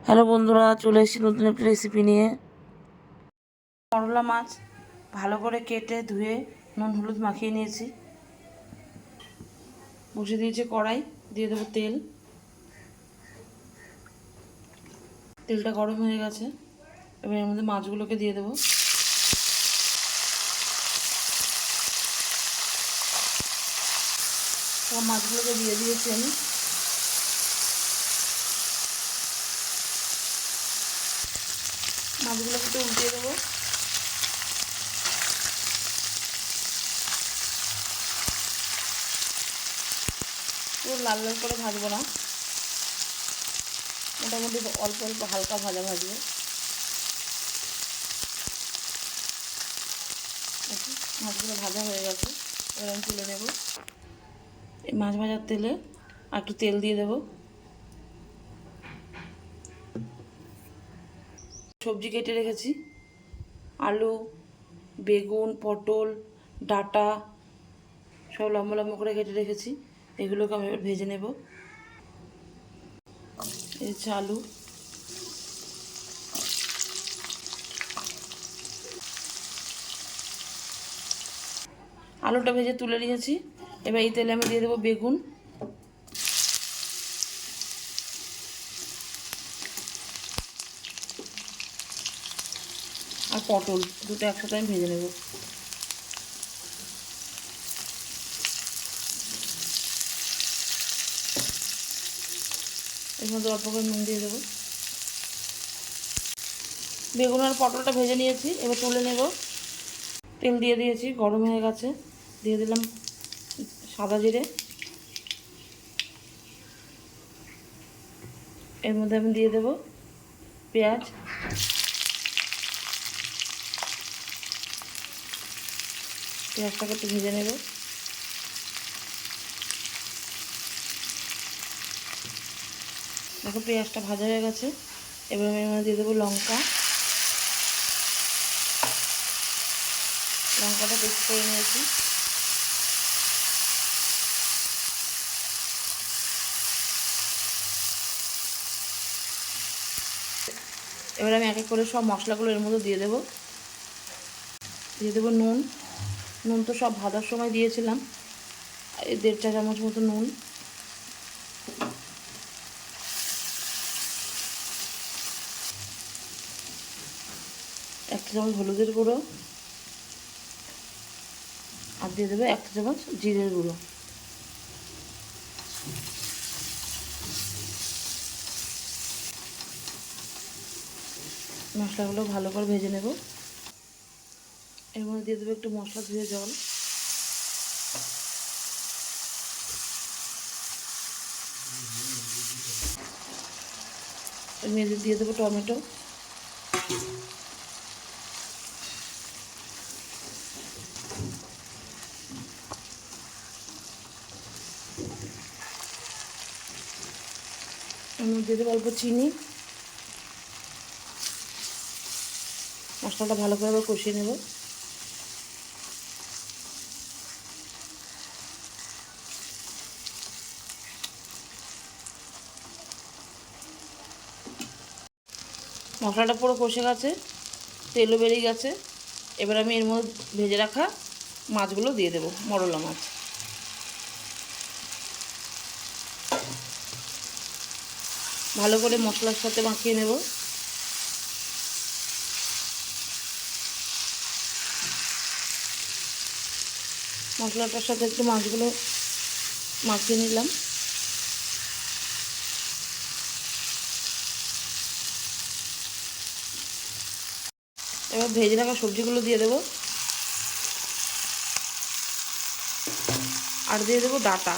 Hello বন্ধুরা, চলে এসেছি নতুন একটা রেসিপি নিয়ে। করলা মাছ ভালো করে কেটে ধুয়ে নুন হলুদ মাখিয়ে নিয়েছি। বসে দিয়েছি কড়াই, দিয়ে দেবো তেল। তেলটা গরম হয়ে গেছে, এবার এর মধ্যে মাছগুলোকে দিয়ে দেবো। সব মাছগুলোকে দিয়ে দিয়েছি আমি। মাছগুলোকে একটু উল্টিয়ে দেবো। পুরো লাল লাল করে ভাজবো না, মোটামুটি অল্প অল্প হালকা ভাজা ভাজবো। মাছগুলো ভাজা হয়ে গেছে, এবার আমি তুলে নেব। এই মাছ ভাজার তেলে আর একটু তেল দিয়ে দেবো। সবজি কেটে রেখেছি, আলু, বেগুন, পটল, ডাঁটা সব লম্বা লম্বা করে কেটে রেখেছি। এগুলোকে আমি এবার ভেজে নেব। এই হচ্ছে আলু। আলুটা ভেজে তুলে নিয়েছি। এবার এই তেলে আমি দিয়ে দেবো বেগুন আর পটল, দুটো একসাথে আমি ভেজে নেব। এর মধ্যে অল্প করে নুন দিয়ে দেবো। বেগুন আর পটলটা ভেজে নিয়েছি, এবার তুলে নেব। তেল দিয়ে দিয়েছি, গরম হয়ে গেছে। দিয়ে দিলাম সাদা জিরে। এর মধ্যে আমি দিয়ে দেবো পেঁয়াজ। পেঁয়াজটাকে একটু ভেজে নেব। দেখো পেঁয়াজটা ভাজা হয়ে গেছে। এবার আমি এর মধ্যে দিয়ে দেবো লঙ্কা। লঙ্কাটা পেস্ট করে নিয়েছি। এবার আমি এক এক করে সব মশলাগুলো এর মধ্যে দিয়ে দেবো। দিয়ে দেবো নুন। নুন তো সব ভাজার সময় দিয়েছিলাম, 1.5 চা চামচ মতো নুন। এক চা চামচ হলুদের গুঁড়ো, আর দিয়ে দেবো 1 চা চামচ জিরের গুঁড়ো। মশলাগুলো ভালো করে ভেজে নেব। এর মধ্যে দিয়ে দেবো একটু মশলা ধুয়ে জল। এর মধ্যে দিয়ে দেবো টমেটো। এর মধ্যে দিয়ে দেবো অল্প চিনি। মশলাটা ভালো করে কষিয়ে নেব। মশলাটা পুরো কষে গেছে, তেলও বেরিয়ে গেছে। এবার আমি এর মধ্যে ভেজে রাখা মাছগুলো দিয়ে দেবো, মরলা মাছ। ভালো করে মশলার সাথে মাখিয়ে নেব। মশলাটার সাথে একটু মাছগুলো মাখিয়ে নিলাম। এবার ভেজে রাখা সবজিগুলো দিয়ে দেবো, আর দিয়ে দেবো ডাঁটা।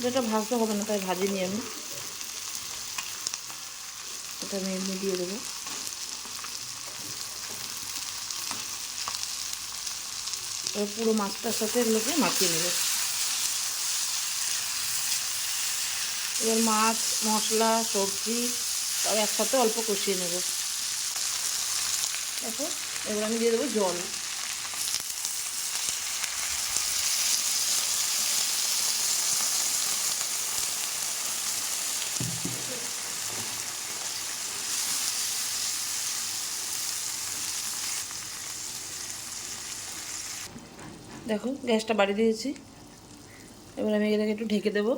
যেটা ভাজতে হবে না, তাই ভাজিনি আমি। এটা আমি এমনি দিয়ে দেবো। এবার পুরো মাছটার সাথে এগুলোকে মাখিয়ে নেব। এবার মাছ, মশলা, সবজি সব একসাথে অল্প কষিয়ে নেব। দেখো, এবার আমি দিয়ে দেবো জল। দেখো গ্যাসটা বাড়িয়ে দিয়েছি। এবার আমি এটাকে একটু ঢেকে দেবো।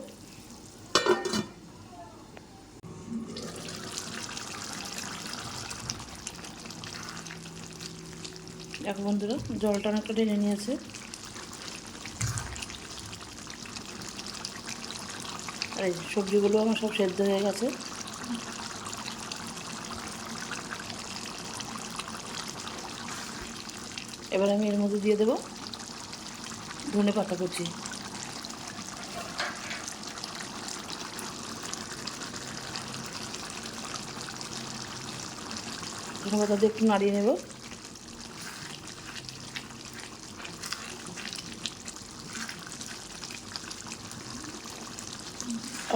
দেখো বন্ধুরা, জলটা অনেকটা টেনে নিয়েছে। আর এই সবজিগুলো আমার সব সেদ্ধ হয়ে গেছে। এবার আমি এর মধ্যে দিয়ে দেবো ধনে পাতা কুচি। ধনে পাতা দিয়ে একটু নাড়িয়ে নেব।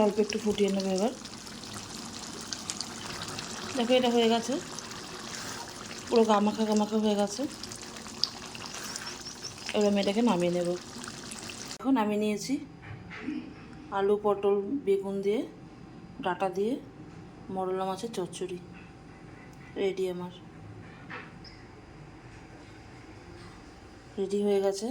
অল্প একটু ফুটিয়ে নেবো। এবার দেখো এটা হয়ে গেছে, পুরো গামাখা গামাখা হয়ে গেছে। এবার আমি এটাকে নামিয়ে নেব। এখন নামিয়ে নিয়েছি। আলু, পটল, বেগুন দিয়ে, ডাঁটা দিয়ে মরলা মাছের চচ্চড়ি রেডি। আমার রেডি হয়ে গেছে।